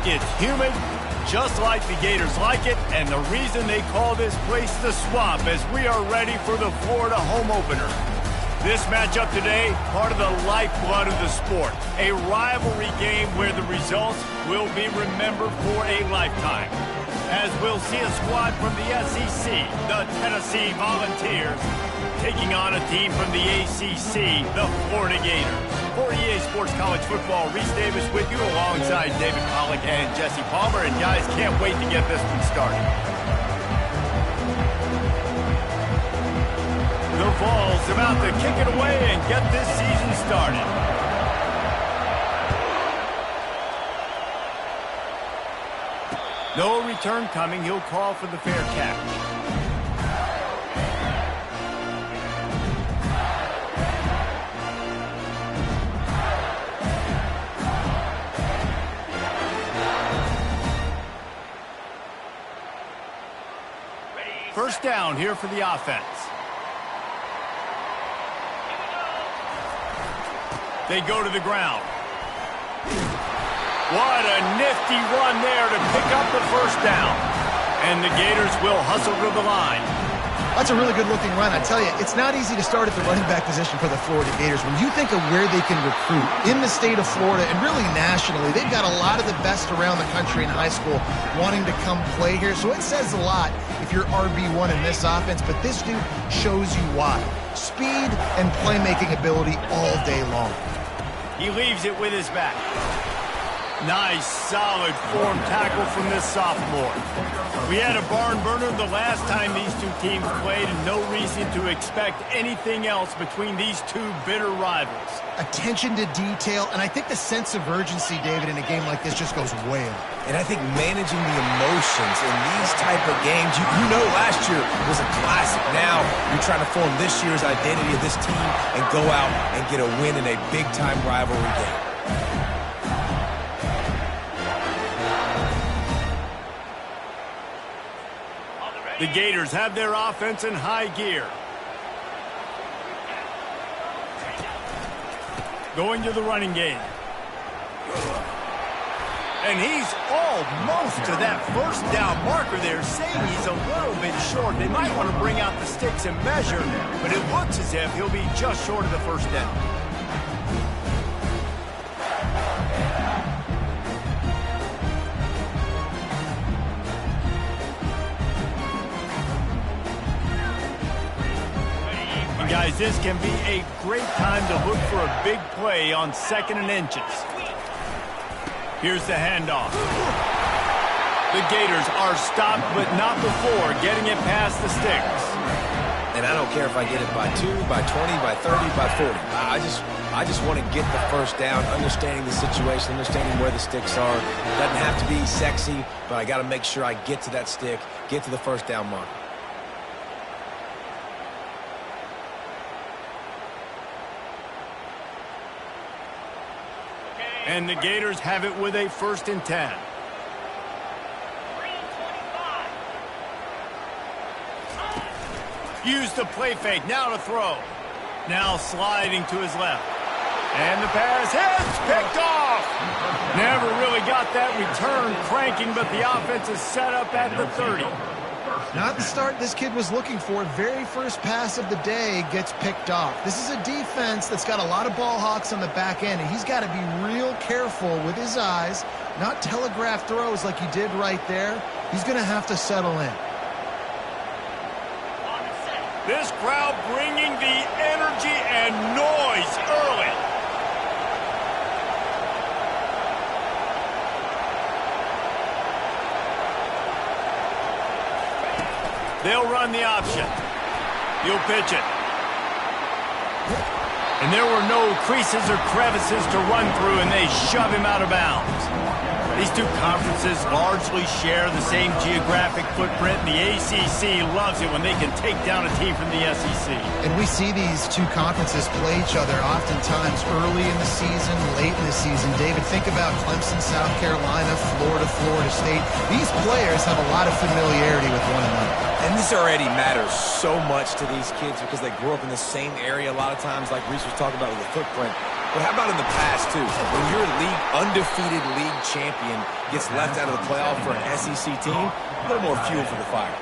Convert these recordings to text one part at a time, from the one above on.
It's humid, just like the Gators like it, and the reason they call this place the Swamp as we are ready for the Florida home opener. This matchup today, part of the lifeblood of the sport, a rivalry game where the results will be remembered for a lifetime. As we'll see a squad from the SEC, the Tennessee Volunteers, taking on a team from the ACC, the Florida Gators. For EA Sports College Football, Reese Davis with you alongside David Pollack and Jesse Palmer. And guys, can't wait to get this one started. The Vols about to kick it away and get this season started. No return coming. He'll call for the fair catch. First down here for the offense. They go to the ground. What a nifty run there to pick up the first down. And the Gators will hustle to the line. That's a really good-looking run. I tell you, it's not easy to start at the running back position for the Florida Gators. When you think of where they can recruit in the state of Florida and really nationally, they've got a lot of the best around the country in high school wanting to come play here. So it says a lot if you're RB1 in this offense, but this dude shows you why. Speed and playmaking ability all day long. He leaves it with his back. Nice, solid form tackle from this sophomore. We had a barn burner the last time these two teams played, and no reason to expect anything else between these two bitter rivals. Attention to detail, and I think the sense of urgency, David, in a game like this just goes way up. And I think managing the emotions in these type of games, you know last year was a classic. Now you're trying to form this year's identity of this team and go out and get a win in a big-time rivalry game. The Gators have their offense in high gear. Going to the running game. And he's almost to that first down marker there, saying he's a little bit short. They might want to bring out the sticks and measure, but it looks as if he'll be just short of the first down. Guys, this can be a great time to look for a big play on 2nd and inches. Here's the handoff. The Gators are stopped, but not before getting it past the sticks. And I don't care if I get it by 2, by 20, by 30, by 40. I just want to get the first down, understanding the situation, understanding where the sticks are. It doesn't have to be sexy, but I got to make sure I get to that stick, get to the first down mark. And the Gators have it with a 1st and 10. Use the play fake, now to throw. Now sliding to his left. And the pass hits, picked off. Never really got that return cranking, but the offense is set up at the 30. Not the start this kid was looking for. Very first pass of the day gets picked off. This is a defense that's got a lot of ball hawks on the back end, and he's got to be real careful with his eyes, not telegraph throws like he did right there. He's going to have to settle in. This crowd bringing the energy and noise early. They'll run the option. He'll pitch it. And there were no creases or crevices to run through, and they shove him out of bounds. These two conferences largely share the same geographic footprint, and the ACC loves it when they can take down a team from the SEC. And we see these two conferences play each other oftentimes early in the season, late in the season. David, think about Clemson, South Carolina, Florida, Florida State. These players have a lot of familiarity with one another. And this already matters so much to these kids because they grew up in the same area a lot of times, like Reese was talking about with the footprint. But how about in the past, too? When your undefeated league champion gets left out of the playoff for an SEC team, a little more fuel for the fire.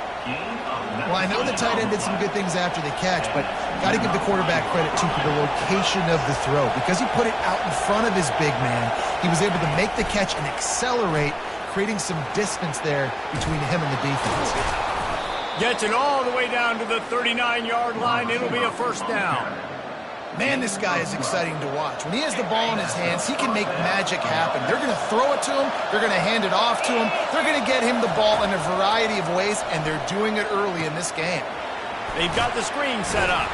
Well, I know the tight end did some good things after the catch, but got to give the quarterback credit, too, for the location of the throw. Because he put it out in front of his big man, he was able to make the catch and accelerate, creating some distance there between him and the defense. Gets it all the way down to the 39-yard line. It'll be a first down. Man, this guy is exciting to watch. When he has the ball in his hands, he can make magic happen. They're going to throw it to him. They're going to hand it off to him. They're going to get him the ball in a variety of ways, and they're doing it early in this game. They've got the screen set up.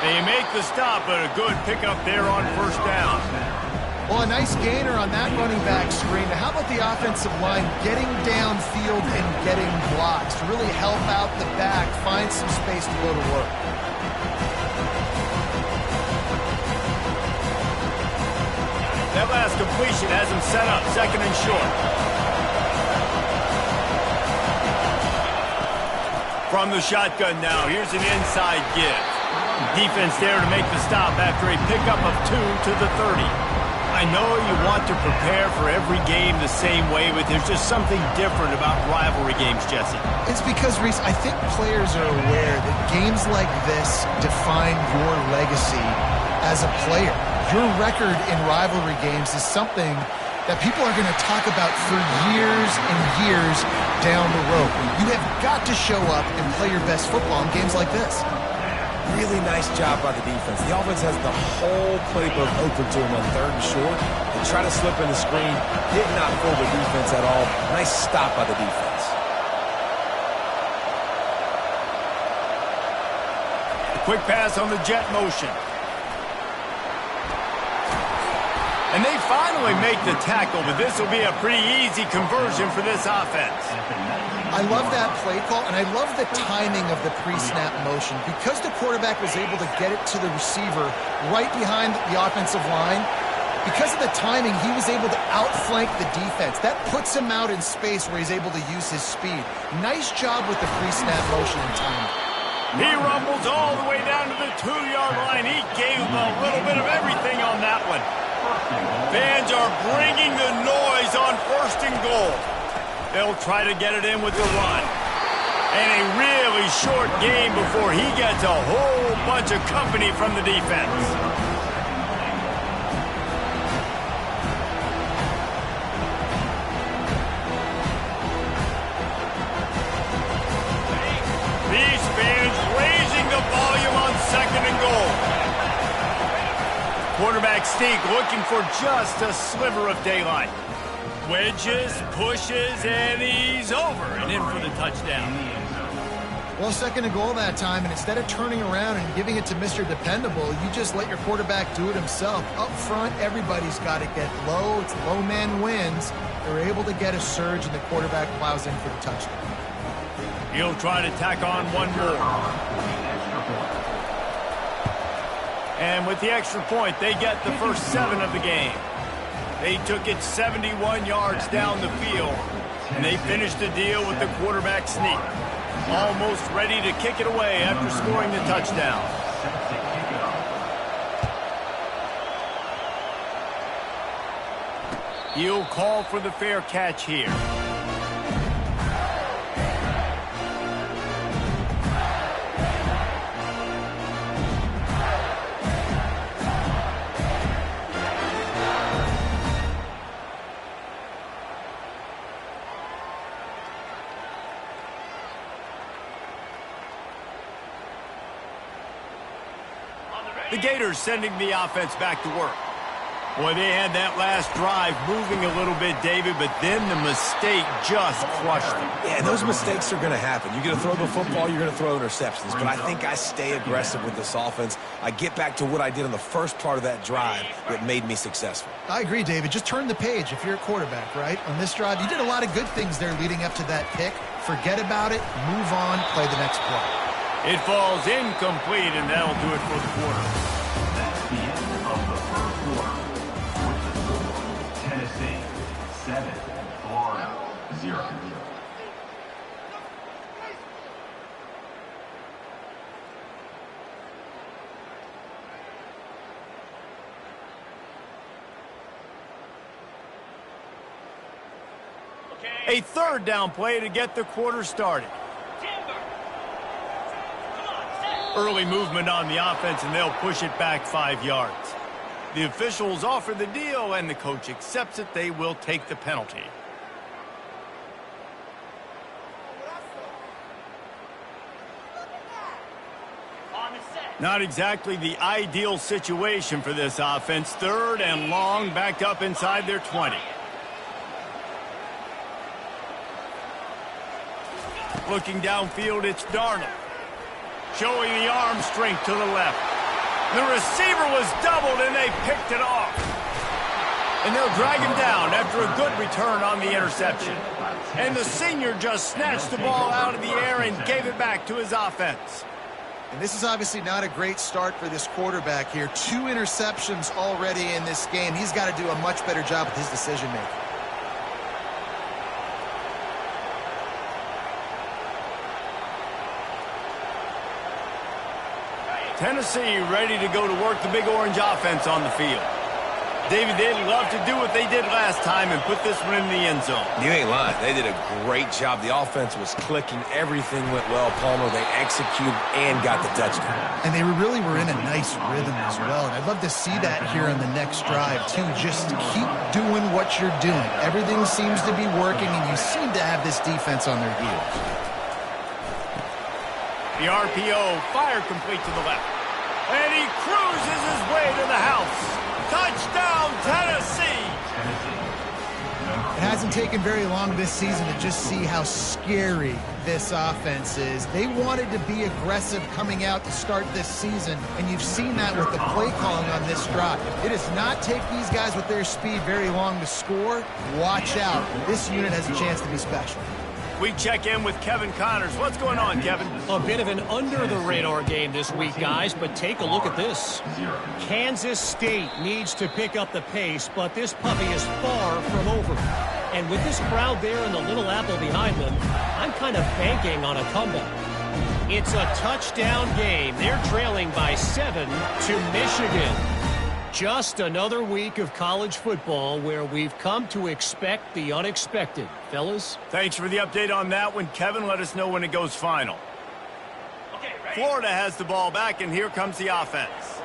They make the stop, but a good pickup there on first down. Well, a nice gainer on that running back screen. Now, how about the offensive line getting downfield and getting blocks to really help out the back, find some space to go to work? That last completion has him set up, second and short. From the shotgun now, here's an inside give. Defense there to make the stop after a pickup of 2 to the 30. I know you want to prepare for every game the same way, but there's just something different about rivalry games, Jesse. It's because, Reese, I think players are aware that games like this define your legacy as a player. Your record in rivalry games is something that people are going to talk about for years and years down the road. You have got to show up and play your best football in games like this. Really nice job by the defense. The offense has the whole playbook open to him on third and short. They try to slip in the screen. Did not fool the defense at all. Nice stop by the defense. A quick pass on the jet motion. And they finally make the tackle, but this will be a pretty easy conversion for this offense. I love that play call, and I love the timing of the pre-snap motion. Because the quarterback was able to get it to the receiver right behind the offensive line, because of the timing, he was able to outflank the defense. That puts him out in space where he's able to use his speed. Nice job with the pre-snap motion and timing. He rumbles all the way down to the 2-yard line. He gave him a little bit of everything on that one. Fans are bringing the noise on first and goal. They'll try to get it in with the run. And a really short game before he gets a whole bunch of company from the defense. These fans raising the volume on second and goal. Quarterback Stee looking for just a sliver of daylight. Wedges, pushes, and he's over and in for the touchdown. Well, second and goal that time, and instead of turning around and giving it to Mr. Dependable, you just let your quarterback do it himself. Up front, everybody's got to get low. It's low man wins. They're able to get a surge, and the quarterback plows in for the touchdown. He'll try to tack on one more. And with the extra point, they get the first 7 of the game. They took it 71 yards down the field, and they finished the deal with the quarterback sneak. Almost ready to kick it away after scoring the touchdown. He'll call for the fair catch here. The Gators sending the offense back to work. Boy, they had that last drive moving a little bit, David, but then the mistake just crushed them. Yeah, those mistakes are going to happen. You're going to throw the football, you're going to throw interceptions. But I think I stay aggressive with this offense. I get back to what I did on the first part of that drive that made me successful. I agree, David. Just turn the page if you're a quarterback, right? On this drive, you did a lot of good things there leading up to that pick. Forget about it, move on, play the next play. It falls incomplete, and that'll do it for the quarter. That's the end of the first quarter. With the score, Tennessee 7, Florida 0. A third down play to get the quarter started. Early movement on the offense, and they'll push it back 5 yards. The officials offer the deal, and the coach accepts it. They will take the penalty. Not exactly the ideal situation for this offense. Third and long, backed up inside their 20. Looking downfield, it's Darnold. Showing the arm strength to the left. The receiver was doubled, and they picked it off. And they'll drag him down after a good return on the interception. And the senior just snatched the ball out of the air and gave it back to his offense. And this is obviously not a great start for this quarterback here. 2 interceptions already in this game. He's got to do a much better job with his decision-making. Tennessee ready to go to work the Big Orange offense on the field. David, they'd love to do what they did last time and put this one in the end zone. You ain't lying. They did a great job. The offense was clicking. Everything went well, Palmer. They executed and got the touchdown. And they really were in a nice rhythm as well. And I'd love to see that here on the next drive, too. Just keep doing what you're doing. Everything seems to be working, and you seem to have this defense on their heels. The RPO fired complete to the left. And he cruises his way to the house. Touchdown, Tennessee! It hasn't taken very long this season to just see how scary this offense is. They wanted to be aggressive coming out to start this season, and you've seen that with the play calling on this drive. It does not take these guys with their speed very long to score. Watch out. This unit has a chance to be special. We check in with Kevin Connors. What's going on, Kevin? A bit of an under-the-radar game this week, guys, but take a look at this. Kansas State needs to pick up the pace, but this puppy is far from over. And with this crowd there and the Little Apple behind them, I'm kind of banking on a comeback. It's a touchdown game. They're trailing by 7 to Michigan. Just another week of college football where we've come to expect the unexpected. Fellas? Thanks for the update on that one, Kevin. Let us know when it goes final. Florida has the ball back, and here comes the offense.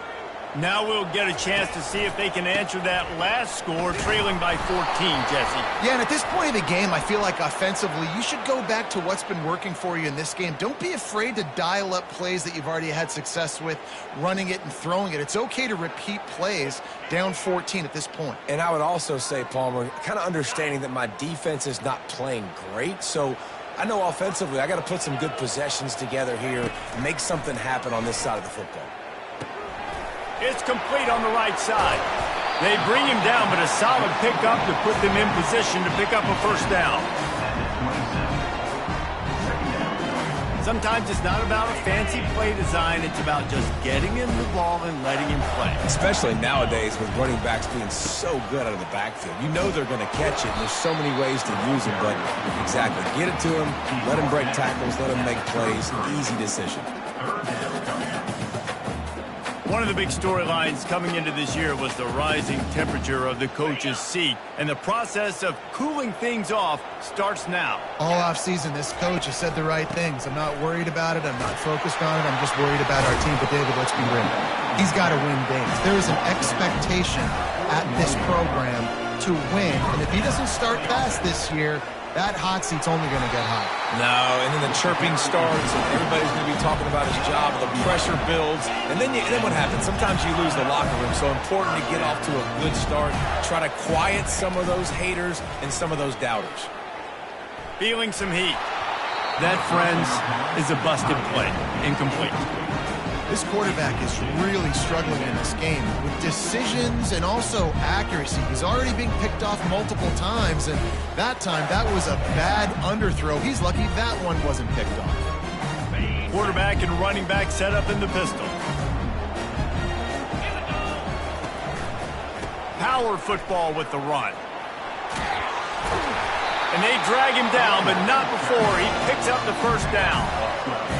Now we'll get a chance to see if they can answer that last score, trailing by 14, Jesse. Yeah, and at this point of the game, I feel like offensively, you should go back to what's been working for you in this game. Don't be afraid to dial up plays that you've already had success with, running it and throwing it. It's okay to repeat plays down 14 at this point. And I would also say, Palmer, kind of understanding that my defense is not playing great, so I know offensively I got to put some good possessions together here, make something happen on this side of the football. It's complete on the right side. They bring him down, but a solid pickup to put them in position to pick up a first down. Sometimes it's not about a fancy play design. It's about just getting him the ball and letting him play. Especially nowadays with running backs being so good out of the backfield. You know they're going to catch it, and there's so many ways to use them, but exactly. Get it to him, let him break tackles, let him make plays. Easy decision. One of the big storylines coming into this year was the rising temperature of the coach's seat, and the process of cooling things off starts now. All offseason, this coach has said the right things. I'm not worried about it. I'm not focused on it. I'm just worried about our team. But, David, let's be real. He's got to win games. There is an expectation at this program to win, and if he doesn't start fast this year, that hot seat's only going to get hot. No, and then the chirping starts, and everybody's going to be talking about his job, the pressure builds, and then what happens? Sometimes you lose the locker room, so important to get off to a good start, try to quiet some of those haters and some of those doubters. Feeling some heat. That, friends, is a busted play. Incomplete. This quarterback is really struggling in this game with decisions and also accuracy. He's already being picked off multiple times, and that time, that was a bad underthrow. He's lucky that one wasn't picked off. Quarterback and running back set up in the pistol. Power football with the run. And they drag him down, but not before he picks up the first down.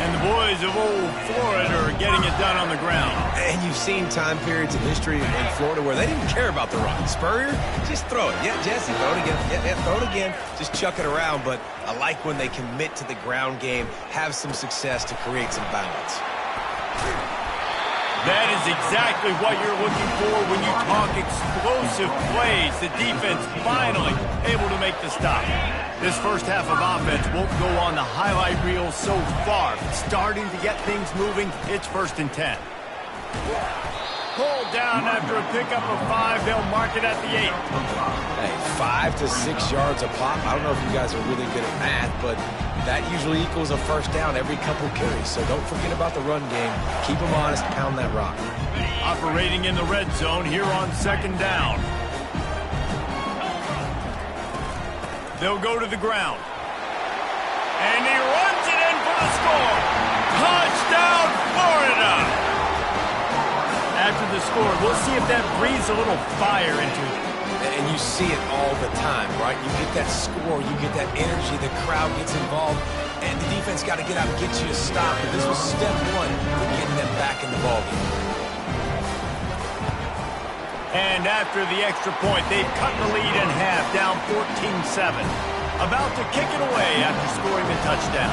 And the boys of old Florida are getting it done on the ground. And you've seen time periods in history in Florida where they didn't care about the run. Spurrier, just throw it. Yeah, Jesse, throw it again. Yeah, throw it again. Just chuck it around. But I like when they commit to the ground game, have some success to create some balance. That is exactly what you're looking for when you talk explosive plays. The defense finally able to make the stop. This first half of offense won't go on the highlight reel so far. Starting to get things moving, it's 1st and 10. Pulled down after a pickup of 5. They'll mark it at the 8. Hey, 5 to 6 yards a pop. I don't know if you guys are really good at math, but that usually equals a first down every couple carries. So don't forget about the run game. Keep them honest, pound that rock. Operating in the red zone here on 2nd down. They'll go to the ground. And he runs it in for the score. Touchdown, Florida! After the score, we'll see if that breathes a little fire into it. And you see it all the time, right? You get that score, you get that energy, the crowd gets involved, and the defense got to get out and get you a stop. But this was step 1 for getting them back in the ballgame. And after the extra point, they've cut the lead in half, down 14-7. About to kick it away after scoring the touchdown.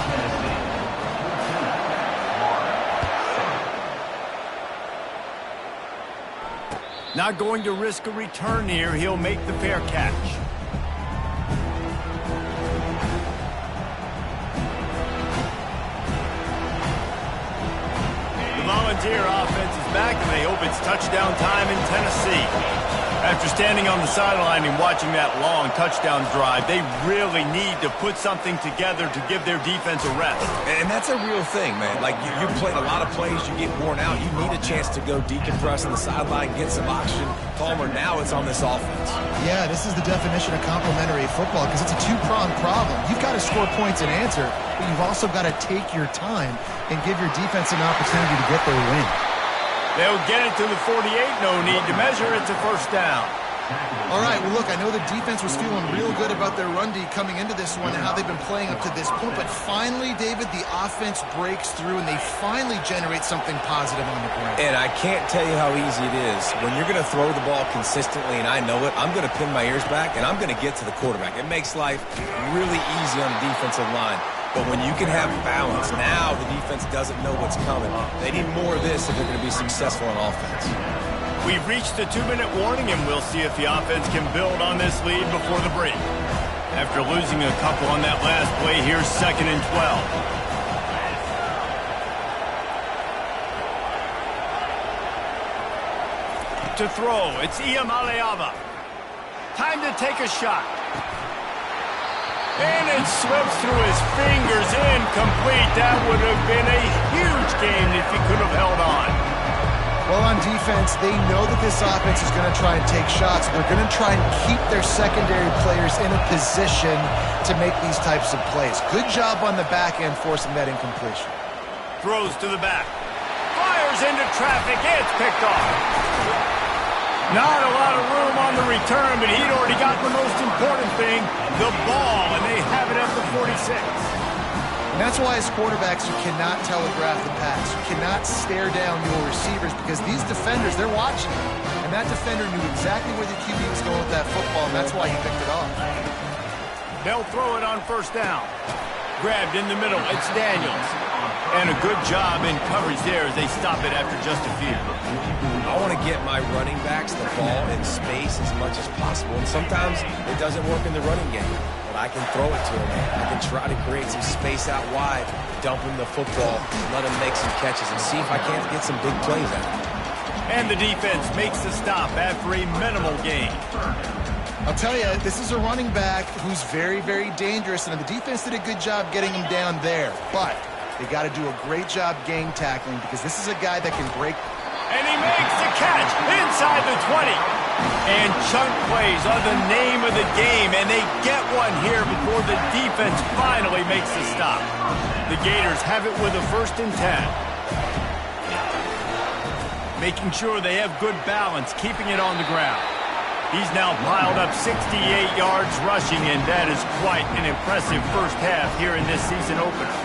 Not going to risk a return here. He'll make the fair catch. The Volunteer offense is back, and they hope it's touchdown time in Tennessee. After standing on the sideline and watching that long touchdown drive, they really need to put something together to give their defense a rest. And that's a real thing, man. Like, you played a lot of plays, you get worn out. You need a chance to go decompress on the sideline, get some oxygen. Palmer, now it's on this offense. Yeah, this is the definition of complementary football because it's a two-pronged problem. You've got to score points and answer, but you've also got to take your time and give your defense an opportunity to get their win. They'll get it to the 48. No need to measure. It's a first down. All right, well, look, I know the defense was feeling real good about their run D coming into this one and how they've been playing up to this point, but finally, David, the offense breaks through and they finally generate something positive on the ground. And I can't tell you how easy it is. When you're going to throw the ball consistently, and I know it, I'm going to pin my ears back and I'm going to get to the quarterback. It makes life really easy on the defensive line. But when you can have balance, now the defense doesn't know what's coming. They need more of this if they're going to be successful on offense. We've reached the 2-minute warning, and we'll see if the offense can build on this lead before the break. After losing a couple on that last play, here's 2nd and 12. To throw, it's Mjpls. Time to take a shot. And it slips through his fingers, incomplete. That would have been a huge game if he could have held on. Well, on defense, they know that this offense is going to try and take shots. They're going to try and keep their secondary players in a position to make these types of plays. Good job on the back end forcing that incompletion. Throws to the back. Fires into traffic. It's picked off. Not a lot of room on the return, but he'd already got the most important thing, the ball, and they have it at the 46. And that's why as quarterbacks, you cannot telegraph the pass. You cannot stare down your receivers because these defenders, they're watching you. And that defender knew exactly where the QB was going with that football, and that's why he picked it off. They'll throw it on first down. Grabbed in the middle, it's Daniels. And a good job in coverage there as they stop it after just a few. I want to get my running backs the ball in space as much as possible. And sometimes it doesn't work in the running game. But I can throw it to them. I can try to create some space out wide, dump him the football, let him make some catches, and see if I can't get some big plays out of him. And the defense makes the stop after a minimal gain. I'll tell you, this is a running back who's very, very dangerous, and the defense did a good job getting him down there. But they got to do a great job gang tackling because this is a guy that can break. And he makes the catch inside the 20. And chunk plays are the name of the game, and they get one here before the defense finally makes the stop. The Gators have it with a 1st and 10. Making sure they have good balance, keeping it on the ground. He's now piled up 68 yards rushing, and that is quite an impressive first half here in this season opener.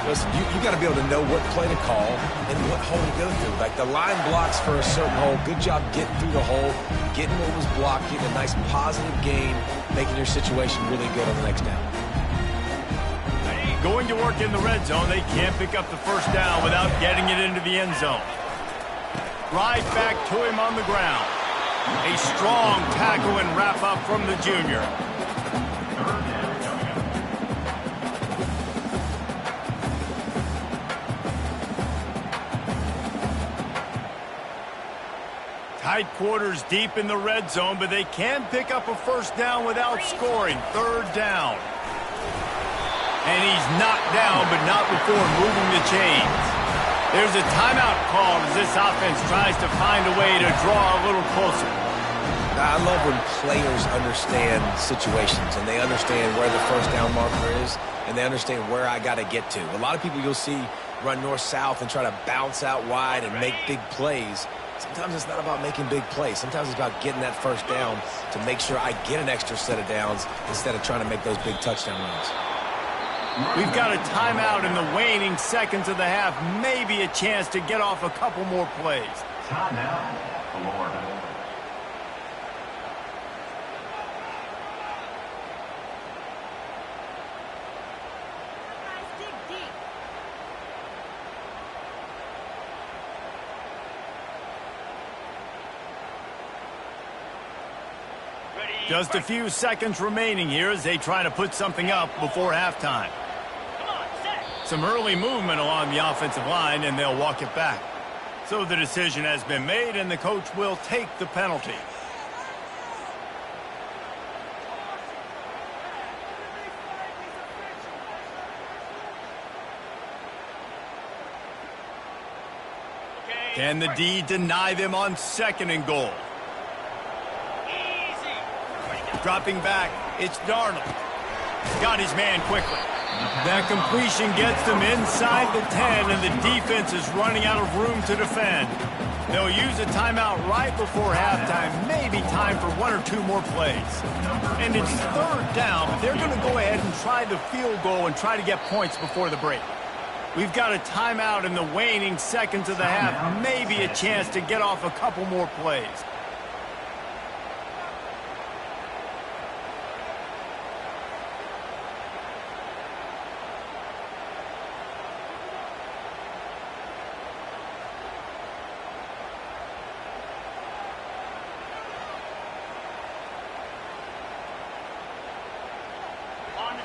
Listen, you got to be able to know what play to call and what hole to go through. Like the line blocks for a certain hole. Good job getting through the hole, getting what was blocked, getting a nice positive gain, making your situation really good on the next down. Going to work in the red zone, they can't pick up the first down without getting it into the end zone. Right back to him on the ground. A strong tackle and wrap-up from the junior. Tight quarters deep in the red zone, but they can pick up a first down without scoring. Third down. And he's knocked down, but not before moving the chains. There's a timeout called as this offense tries to find a way to draw a little closer. I love when players understand situations and they understand where the first down marker is and they understand where I got to get to. A lot of people you'll see run north-south and try to bounce out wide and make big plays. Sometimes it's not about making big plays. Sometimes it's about getting that first down to make sure I get an extra set of downs instead of trying to make those big touchdown runs. We've got a timeout in the waning seconds of the half. Maybe a chance to get off a couple more plays. Timeout, Florida. Just a few seconds remaining here as they try to put something up before halftime. Some early movement along the offensive line, and they'll walk it back. So the decision has been made, and the coach will take the penalty. Can the D deny them on 2nd and goal? Dropping back, it's Darnold. Got his man quickly. That completion gets them inside the 10, and the defense is running out of room to defend. They'll use a timeout right before halftime, maybe time for 1 or 2 more plays. And it's 3rd down, but they're going to go ahead and try the field goal and try to get points before the break. We've got a timeout in the waning seconds of the half, maybe a chance to get off a couple more plays.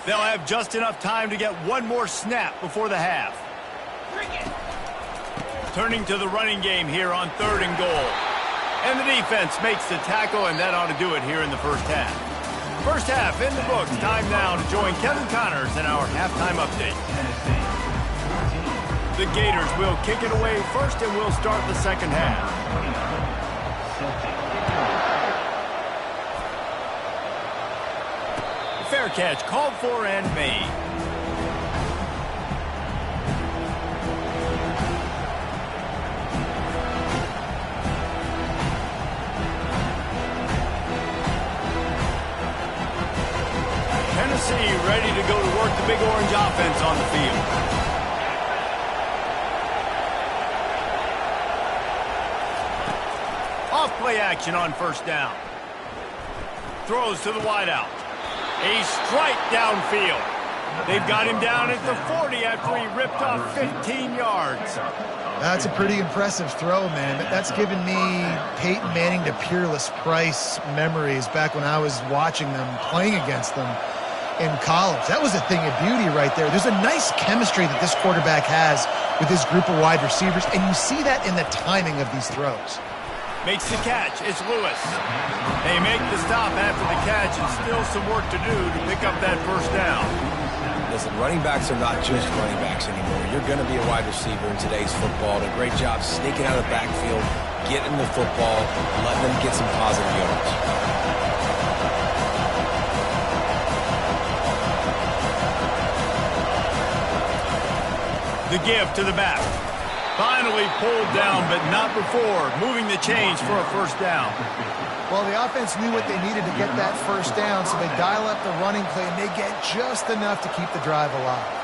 They'll have just enough time to get 1 more snap before the half. Turning to the running game here on 3rd and goal. And the defense makes the tackle, and that ought to do it here in the first half. First half in the books. Time now to join Kevin Connors in our halftime update. The Gators will kick it away first, and we'll start the second half. Fair catch called for and made. Tennessee ready to go to work the Big Orange offense on the field. Off play action on 1st down. Throws to the wideout. A strike downfield. They've got him down at the 40 after he ripped off 15 yards. That's a pretty impressive throw, man. That's given me Peyton Manning to Peerless Price memories back when I was watching them, playing against them in college. That was a thing of beauty right there. There's a nice chemistry that this quarterback has with his group of wide receivers, and you see that in the timing of these throws. Makes the catch. It's Lewis. They make the stop after the catch, and still some work to do to pick up that first down. Listen, running backs are not just running backs anymore. You're going to be a wide receiver in today's football. A great job sneaking out of the backfield, getting the football, letting them get some positive yards. The give to the back. Finally pulled down, but not before moving the chains for a first down. Well, the offense knew what they needed to get that first down, so they dial up the running play, and they get just enough to keep the drive alive.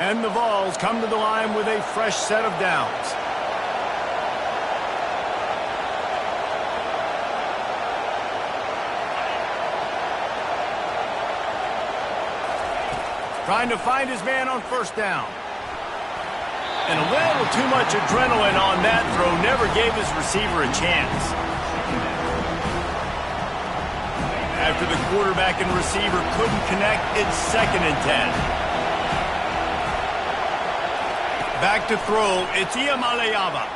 And the Vols come to the line with a fresh set of downs. Trying to find his man on first down. And a little too much adrenaline on that throw never gave his receiver a chance. After the quarterback and receiver couldn't connect, it's 2nd and 10. Back to throw, it's Mjpls.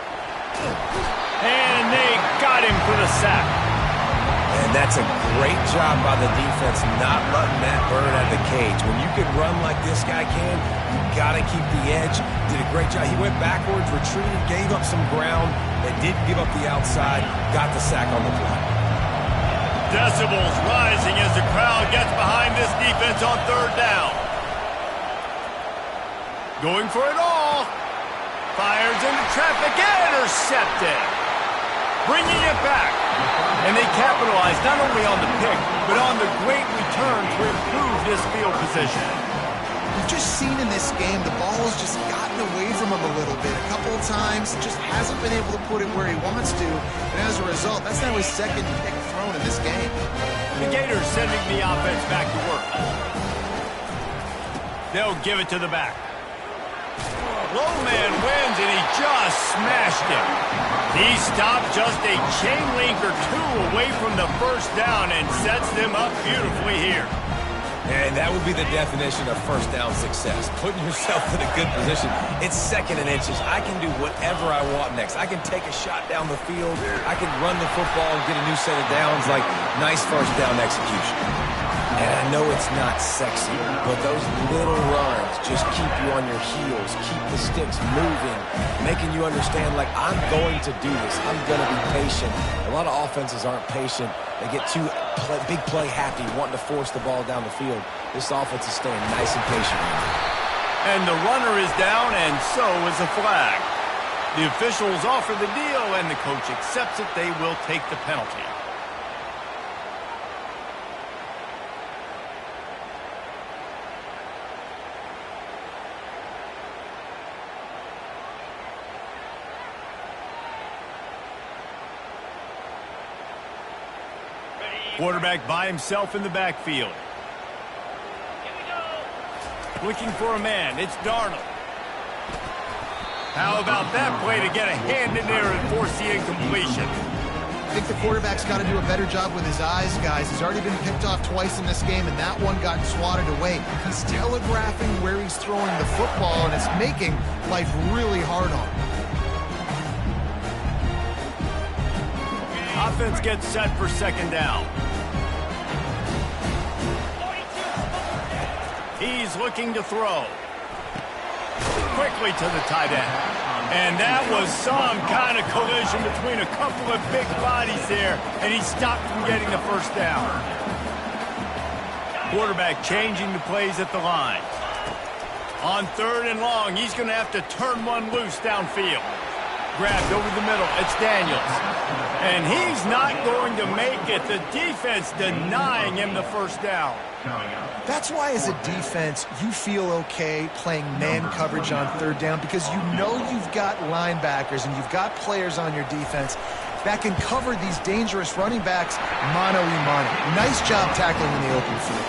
And they got him for the sack. And that's a great job by the defense not letting that bird out of the cage. When you can run like this guy can, you got to keep the edge. Did a great job. He went backwards, retreated, gave up some ground. They didn't give up the outside, got the sack on the play. Decibels rising as the crowd gets behind this defense on 3rd down. Going for it all. Fires into traffic, intercepted. Bringing it back. And they capitalize not only on the pick, but on the great return to improve this field position. We've just seen in this game the ball has just gotten away from him a little bit. A couple of times, just hasn't been able to put it where he wants to. And as a result, that's now his 2nd pick thrown in this game. The Gators sending the offense back to work. They'll give it to the back. Low man wins, and he just smashed him. He stopped just a chain link or two away from the first down and sets them up beautifully here. And that would be the definition of first down success. Putting yourself in a good position. It's 2nd and inches. I can do whatever I want next. I can take a shot down the field. I can run the football and get a new set of downs. Like, nice first down execution. And I know it's not sexy, but those little runs just keep you on your heels, keep the sticks moving, making you understand, like, I'm going to do this. I'm going to be patient. A lot of offenses aren't patient. They get too big play happy, wanting to force the ball down the field. This offense is staying nice and patient. And the runner is down, and so is a flag. The officials offer the deal, and the coach accepts it. They will take the penalty. Quarterback by himself in the backfield. Looking for a man. It's Darnold. How about that play to get a hand in there and force the incompletion? I think the quarterback's got to do a better job with his eyes, guys. He's already been picked off twice in this game, and that one got swatted away. He's telegraphing where he's throwing the football, and it's making life really hard on him. Offense gets set for 2nd down. He's looking to throw. Quickly to the tight end. And that was some kind of collision between a couple of big bodies there, and he stopped from getting the first down. Quarterback changing the plays at the line. On 3rd and long, he's going to have to turn one loose downfield. Grabbed over the middle. It's Daniels. And he's not going to make it. The defense denying him the first down. That's why, as a defense, you feel okay playing man coverage on 3rd down, because you know you've got linebackers and you've got players on your defense that can cover these dangerous running backs mano-a-mano. Nice job tackling in the open field.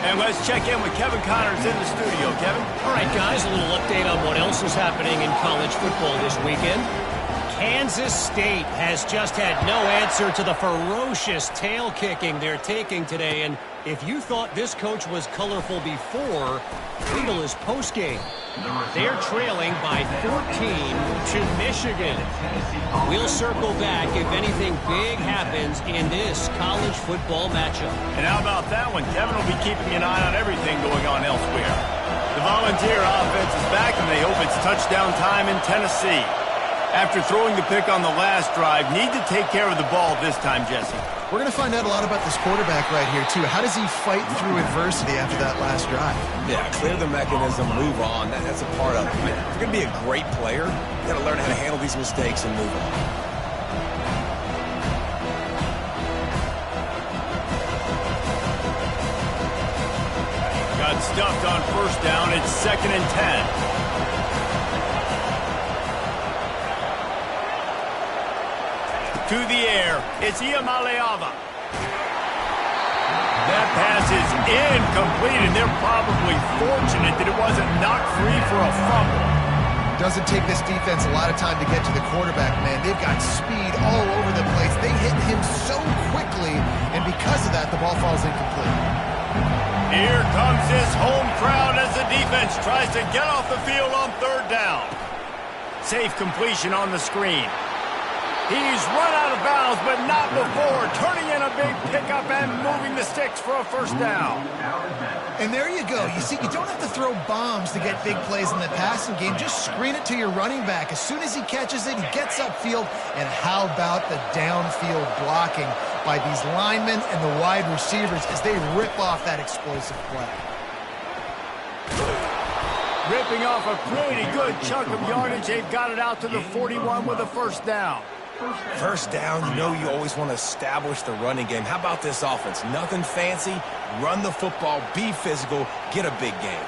And let's check in with Kevin Connors in the studio. Kevin? All right, guys, a little update on what else is happening in college football this weekend. Kansas State has just had no answer to the ferocious tail kicking they're taking today. And if you thought this coach was colorful before, wait till his postgame. They're trailing by 14 to Michigan. We'll circle back if anything big happens in this college football matchup. And how about that one? Kevin will be keeping an eye on everything going on elsewhere. The Volunteer offense is back, and they hope it's touchdown time in Tennessee. After throwing the pick on the last drive, need to take care of the ball this time, Jesse. We're going to find out a lot about this quarterback right here, too. How does he fight through adversity after that last drive? Yeah, clear the mechanism, move on. That's a part of it. If you're going to be a great player, you got to learn how to handle these mistakes and move on. Got stuffed on first down. It's 2nd and 10. To the air, it's Mjpls. That pass is incomplete, and they're probably fortunate that it wasn't knocked free for a fumble. Doesn't take this defense a lot of time to get to the quarterback, man. They've got speed all over the place. They hit him so quickly, and because of that, the ball falls incomplete. Here comes his home crowd as the defense tries to get off the field on 3rd down. Safe completion on the screen. He's run out of bounds, but not before turning in a big pickup and moving the sticks for a first down. And there you go. You see, you don't have to throw bombs to get big plays in the passing game. Just screen it to your running back. As soon as he catches it, he gets upfield. And how about the downfield blocking by these linemen and the wide receivers as they rip off that explosive play. Ripping off a pretty good chunk of yardage. They've got it out to the 41 with a first down. First down, you know you always want to establish the running game. How about this offense? Nothing fancy. Run the football, be physical, get a big game.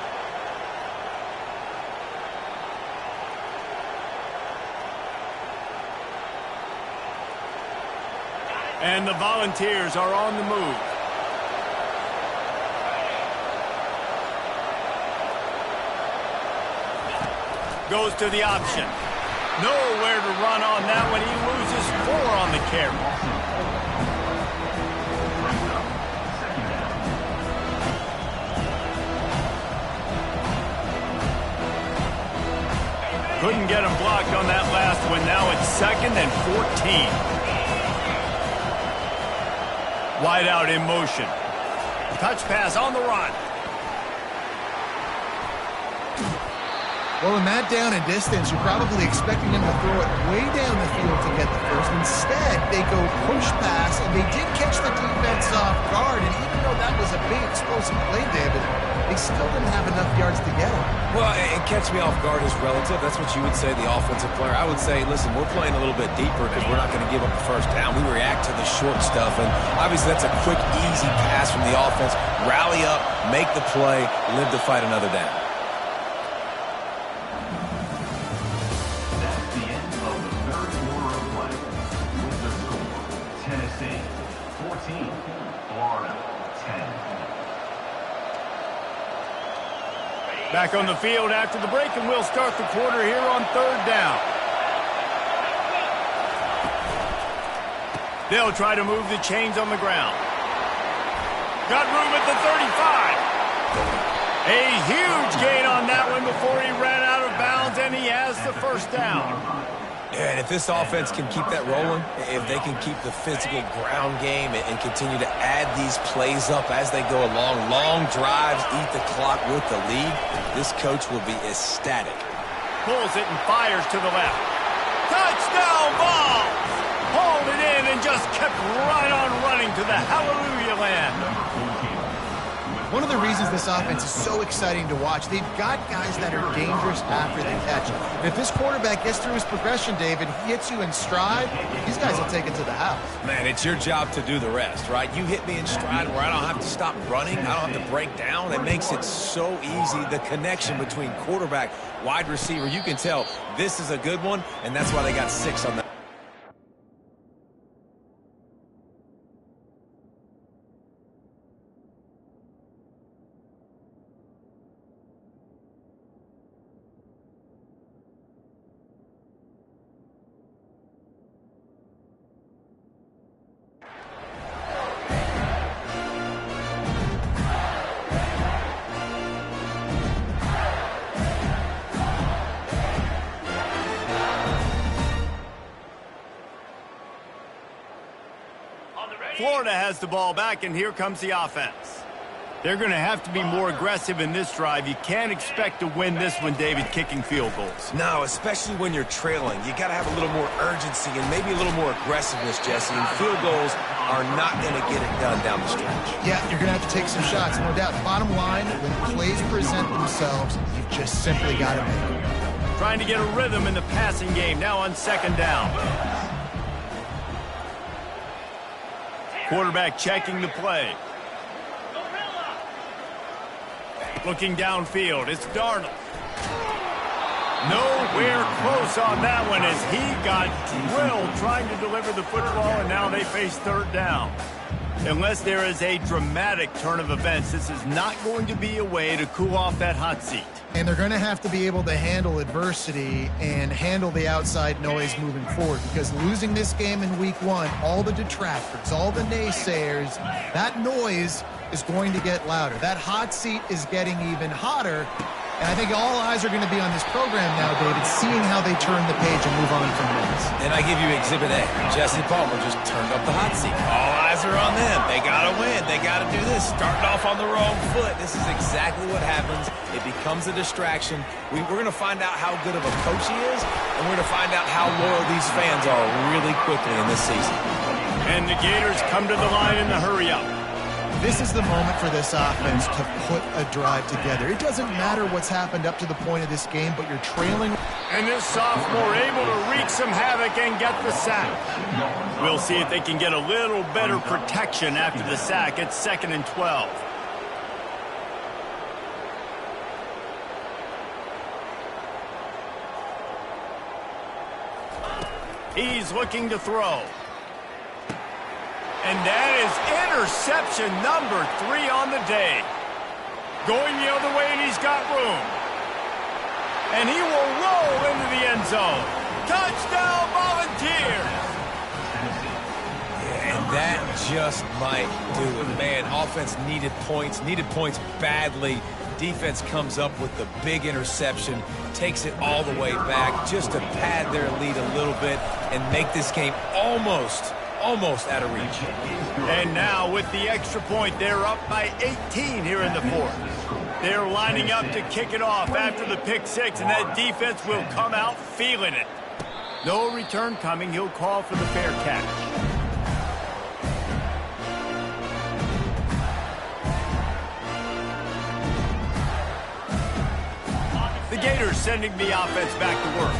And the Volunteers are on the move. Goes to the option. Nowhere to run on that one. He loses 4 on the carry. Couldn't get him blocked on that last one. Now it's 2nd and 14. Wide out in motion. Touch pass on the run. Well, in that down and distance, you're probably expecting them to throw it way down the field to get the first. Instead, they go push pass, and they did catch the defense off guard. And even though that was a big explosive play, David, they still didn't have enough yards to get it. Well, and catch me off guard is relative. That's what you would say, the offensive player. I would say, listen, we're playing a little bit deeper because we're not going to give up the first down. We react to the short stuff, and obviously that's a quick, easy pass from the offense. Rally up, make the play, live to fight another down. Back on the field after the break, and we'll start the quarter here on 3rd down. They'll try to move the chains on the ground. Got room at the 35. A huge gain on that one before he ran out of bounds, and he has the first down. Yeah, and if this offense can keep that rolling, if they can keep the physical ground game and continue to add these plays up as they go along, long drives, eat the clock with the lead, this coach will be ecstatic. Pulls it and fires to the left. Touchdown ball! Hauled it in and just kept right on running to the hallelujah land. One of the reasons this offense is so exciting to watch, they've got guys that are dangerous after the catch. And if this quarterback gets through his progression, David, he hits you in stride, these guys will take it to the house. Man, it's your job to do the rest, right? You hit me in stride where I don't have to stop running, I don't have to break down. It makes it so easy, the connection between quarterback, wide receiver. You can tell this is a good one, and that's why they got 6 on that. Florida has the ball back, and here comes the offense. They're going to have to be more aggressive in this drive. You can't expect to win this one, David, kicking field goals. No, especially when you're trailing. You got to have a little more urgency and maybe a little more aggressiveness, Jesse. And field goals are not going to get it done down the stretch. Yeah, you're going to have to take some shots, no doubt. Bottom line, when plays present themselves, you've just simply got to make them. Trying to get a rhythm in the passing game now on second down. Quarterback checking the play. Looking downfield, it's Darnold. Nowhere close on that one as he got drilled trying to deliver the football, and now they face third down. Unless there is a dramatic turn of events, this is not going to be a way to cool off that hot seat. And they're going to have to be able to handle adversity and handle the outside noise moving forward, because losing this game in week 1, all the detractors, all the naysayers, that noise is going to get louder. That hot seat is getting even hotter. And I think all eyes are going to be on this program now, David, seeing how they turn the page and move on from this. And I give you Exhibit A. Jesse Palmer just turned up the hot seat. All eyes are on them. They got to win. They got to do this. Starting off on the wrong foot. This is exactly what happens. It becomes a distraction. We're going to find out how good of a coach he is, and we're going to find out how loyal these fans are really quickly in this season. And the Gators come to the line in the hurry-up. This is the moment for this offense to put a drive together. It doesn't matter what's happened up to the point of this game, but you're trailing. And this sophomore able to wreak some havoc and get the sack. We'll see if they can get a little better protection after the sack. It's 2nd and 12. He's looking to throw. And that is interception number 3 on the day. Going the other way, and he's got room. And he will roll into the end zone. Touchdown, Volunteers! Yeah, and that just might do it. Man, offense needed points badly. Defense comes up with the big interception, takes it all the way back just to pad their lead a little bit and make this game almost out of reach. And now with the extra point, they're up by 18 here in the 4th. They're lining up to kick it off after the pick 6, and that defense will come out feeling it. No return coming. He'll call for the fair catch. The Gators sending the offense back to work.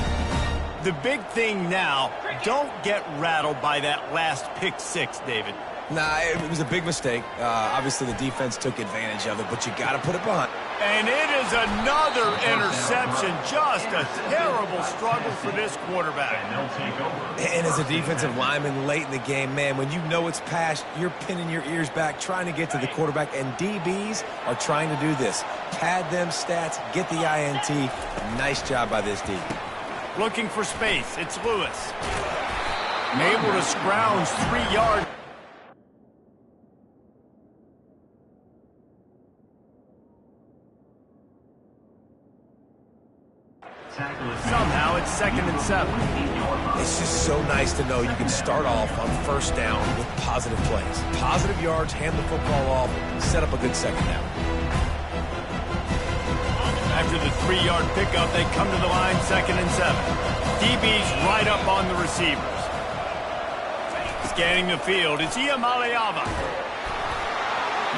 The big thing now, don't get rattled by that last pick 6, David. Nah, it was a big mistake. Obviously, the defense took advantage of it, but you got to put it behind. And it is another interception. Just a terrible struggle for this quarterback. And as a defensive lineman late in the game, man, when you know it's past, you're pinning your ears back, trying to get to the quarterback, and DBs are trying to do this. Pad them stats, get the INT. Nice job by this D. Looking for space. It's Lewis. And able to scrounge 3 yards. Somehow it's 2nd and 7. It's just so nice to know you can start off on first down with positive plays. Positive yards, hand the football off, set up a good second down. After the 3-yard pickup, they come to the line 2nd and 7. DB's right up on the receivers. Scanning the field, it's Mjpls.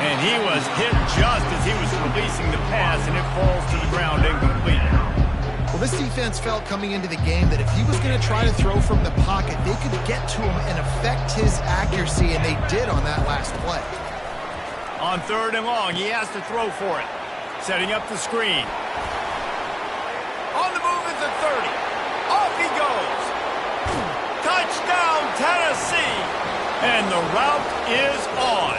And he was hit just as he was releasing the pass, and it falls to the ground incomplete. Well, this defense felt coming into the game that if he was going to try to throw from the pocket, they could get to him and affect his accuracy, and they did on that last play. On 3rd and long, he has to throw for it. Setting up the screen. On the move at the 30. Off he goes. Touchdown, Tennessee. And the route is on.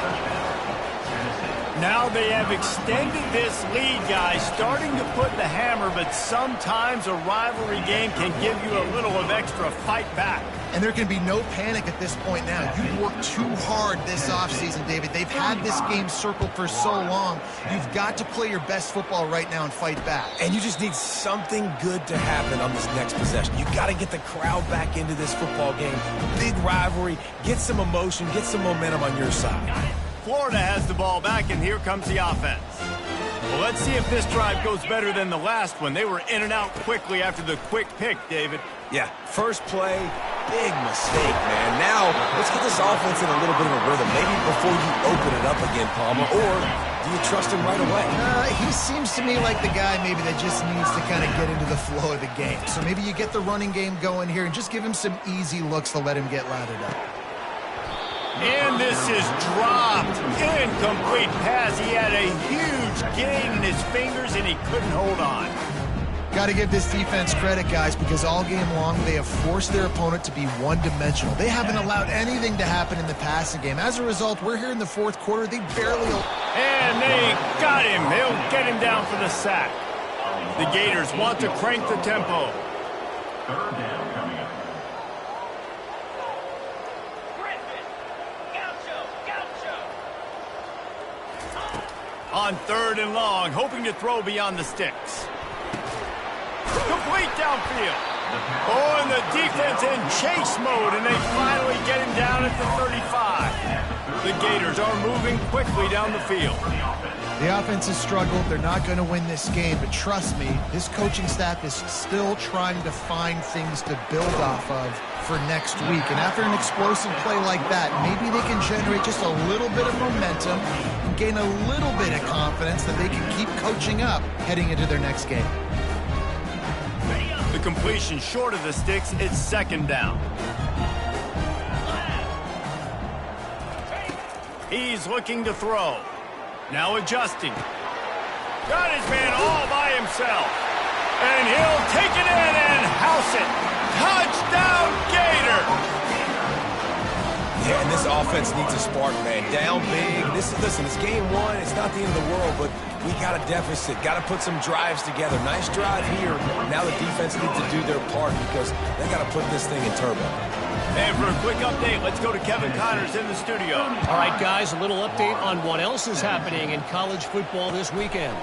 Now they have extended this lead, guys, starting to put the hammer, but sometimes a rivalry game can give you a little of extra fight back. And there can be no panic at this point now. You've worked too hard this offseason, David. They've had this game circled for so long. You've got to play your best football right now and fight back. And you just need something good to happen on this next possession. You got to get the crowd back into this football game. Big rivalry. Get some emotion. Get some momentum on your side. Florida has the ball back, and here comes the offense. Well, let's see if this drive goes better than the last one. They were in and out quickly after the quick pick, David. Yeah, first play, big mistake, man. Now, let's get this offense in a little bit of a rhythm. Maybe before you open it up again, Palmer, or do you trust him right away? He seems to me like the guy maybe that just needs to kind of get into the flow of the game. So maybe you get the running game going here and just give him some easy looks to let him get lathered up. And this is dropped. Incomplete pass. He had a huge gain in his fingers, and he couldn't hold on. Got to give this defense credit, guys, because all game long they have forced their opponent to be one-dimensional. They haven't allowed anything to happen in the passing game. As a result, we're here in the fourth quarter. They barely... And they got him. They'll get him down for the sack. The Gators want to crank the tempo. Third down coming up. On third and long, hoping to throw beyond the sticks. Complete downfield. Oh, and the defense in chase mode, and they finally get him down at the 35. The Gators are moving quickly down the field. The offense has struggled. They're not going to win this game, but trust me, this coaching staff is still trying to find things to build off of for next week. And after an explosive play like that, maybe they can generate just a little bit of momentum and gain a little bit of confidence that they can keep coaching up heading into their next game. The completion short of the sticks, it's second down. He's looking to throw. Now adjusting. Got his man all by himself. And he'll take it in and house it. Touchdown, Gator! Yeah, and this offense needs a spark, man. Down big. Listen, it's game one. It's not the end of the world, but we got a deficit. Got to put some drives together. Nice drive here. Now the defense needs to do their part because they got to put this thing in turbo. And for a quick update, let's go to Kevin Connors in the studio. All right, guys, a little update on what else is happening in college football this weekend.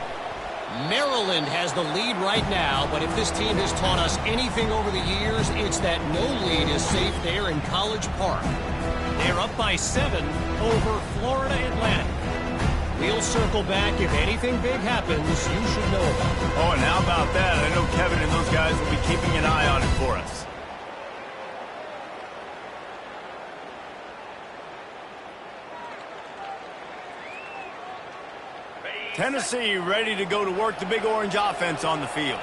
Maryland has the lead right now, but if this team has taught us anything over the years, it's that no lead is safe there in College Park. They're up by 7 over Florida Atlantic. We'll circle back. If anything big happens, you should know about it. Oh, and how about that? I know Kevin and those guys will be keeping an eye on it for us. Tennessee ready to go to work the Big Orange offense on the field.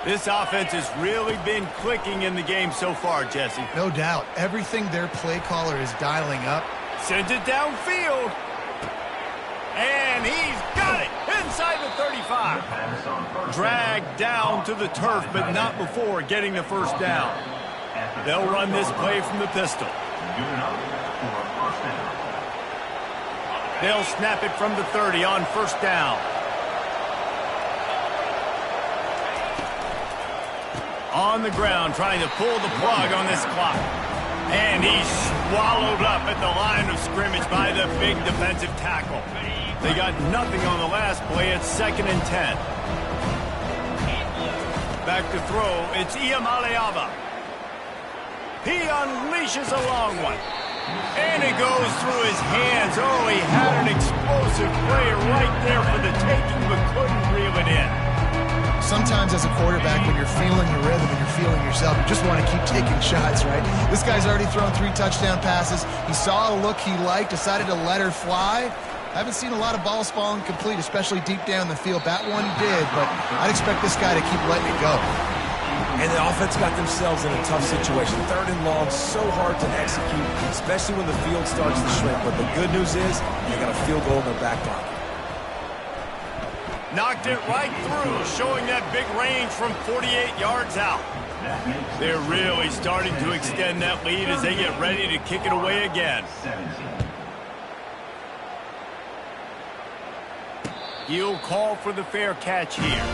This offense has really been clicking in the game so far, Jesse. No doubt. Everything their play caller is dialing up. Sends it downfield. And he's got it inside the 35. Dragged down to the turf, but not before getting the first down. They'll run this play from the pistol. Good enough for a first down. They'll snap it from the 30 on first down. On the ground, trying to pull the plug on this clock. And he's swallowed up at the line of scrimmage by the big defensive tackle. They got nothing on the last play. It's 2nd and 10. Back to throw. It's Mjpls. He unleashes a long one. And it goes through his hands. Oh, he had an explosive player right there for the taking, but couldn't reel it in. Sometimes as a quarterback, when you're feeling the rhythm and you're feeling yourself, you just want to keep taking shots, right? This guy's already thrown 3 touchdown passes. He saw a look he liked, decided to let her fly. I haven't seen a lot of balls falling complete, especially deep down the field. That one did, but I'd expect this guy to keep letting it go. And the offense got themselves in a tough situation. 3rd and long, so hard to execute, especially when the field starts to shrink. But the good news is they got a field goal in their back pocket. Knocked it right through, showing that big range from 48 yards out. They're really starting to extend that lead as they get ready to kick it away again. He'll call for the fair catch here.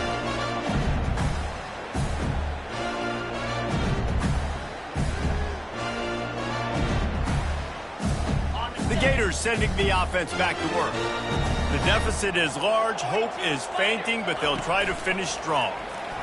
The Gators sending the offense back to work. The deficit is large, hope is fainting, but they'll try to finish strong.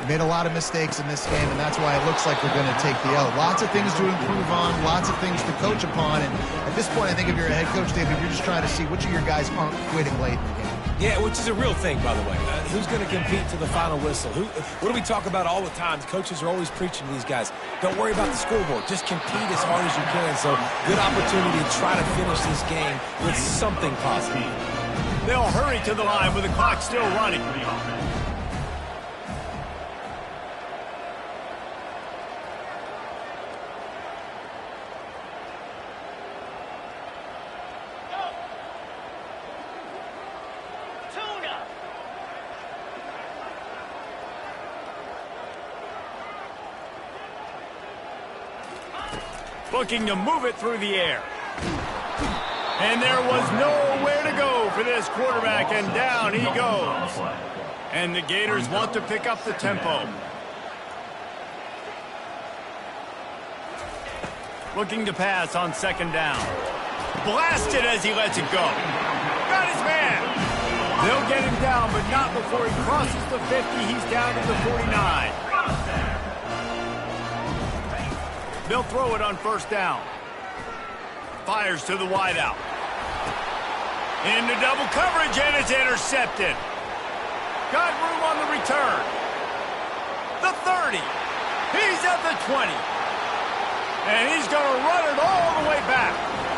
They made a lot of mistakes in this game, and that's why it looks like they're going to take the L. Lots of things to improve on, lots of things to coach upon, and at this point, I think if you're a head coach, David, you're just trying to see which of your guys aren't quitting late in the game. Yeah, which is a real thing, by the way. Who's going to compete to the final whistle? What do we talk about all the time? Coaches are always preaching to these guys. Don't worry about the scoreboard. Just compete as hard as you can. So, good opportunity to try to finish this game with something positive. They'll hurry to the line with the clock still running. Looking to move it through the air. And there was nowhere to go for this quarterback, and down he goes. And the Gators want to pick up the tempo. Looking to pass on second down. Blasted as he lets it go. Got his man. They'll get him down, but not before he crosses the 50. He's down to the 49. They'll throw it on first down. Fires to the wideout. Into double coverage, and it's intercepted. Got room on the return. The 30. He's at the 20. And he's going to run it all the way back.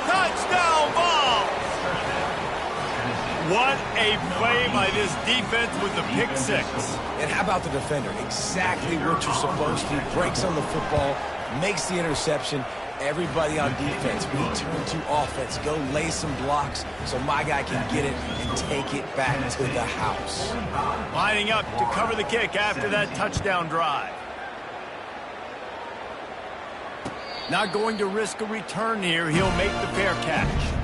Touchdown ball. What a play by this defense with the pick six. And how about the defender? Exactly what you're supposed to. Breaks on the football, makes the interception. Everybody on defense, we turn to offense. Go lay some blocks so my guy can get it and take it back to the house. Lining up to cover the kick after that touchdown drive. Not going to risk a return here. He'll make the fair catch.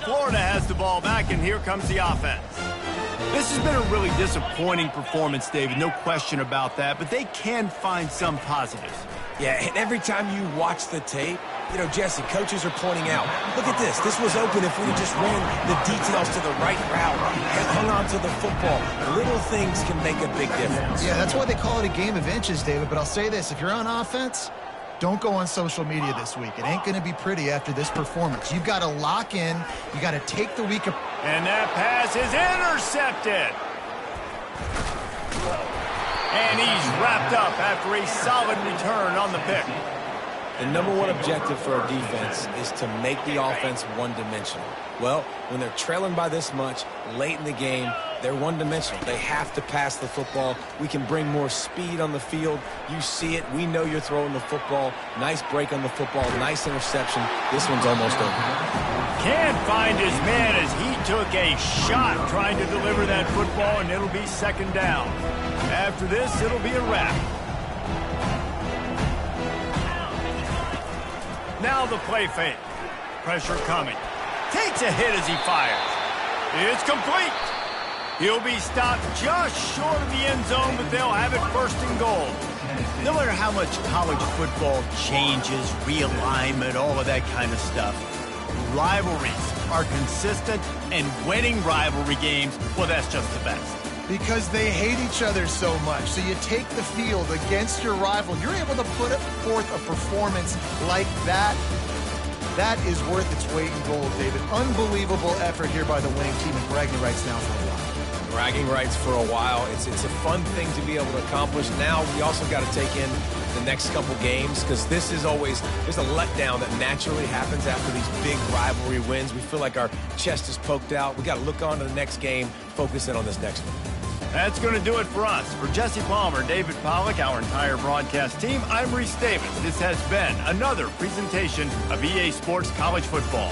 Florida has the ball back, and here comes the offense. This has been a really disappointing performance, David, no question about that, but they can find some positives. Yeah, and every time you watch the tape, you know, Jesse, coaches are pointing out, look at this. This was open if we'd have just ran the details to the right route, hung on to the football. Little things can make a big difference. Yeah, that's why they call it a game of inches, David, but I'll say this. If you're on offense, don't go on social media this week. It ain't going to be pretty after this performance. You've got to lock in. You got to take the week. And that pass is intercepted. And he's wrapped up after a solid return on the pick. The number one objective for our defense is to make the offense one-dimensional. Well, when they're trailing by this much late in the game, they're one-dimensional. They have to pass the football. We can bring more speed on the field. You see it. We know you're throwing the football. Nice break on the football. Nice interception. This one's almost over. Can't find his man as he took a shot trying to deliver that football, and it'll be second down. After this, it'll be a wrap. Now the play fake. Pressure coming. Takes a hit as he fires. It's complete. He'll be stopped just short of the end zone, but they'll have it first and goal. No matter how much college football changes, realignment, all of that kind of stuff, rivalries are consistent, and winning rivalry games, well, that's just the best. Because they hate each other so much. So you take the field against your rival. You're able to put forth a performance like that. That is worth its weight in gold, David. Unbelievable effort here by the winning team, and bragging rights now for a while. Bragging rights for a while. It's a fun thing to be able to accomplish. Now we also got to take in the next couple games, because this is always, there's a letdown that naturally happens after these big rivalry wins. We feel like our chest is poked out. We got to look on to the next game, focus in on this next one. That's going to do it for us. For Jesse Palmer, David Pollack, our entire broadcast team, I'm Reese Davis. This has been another presentation of EA Sports College Football.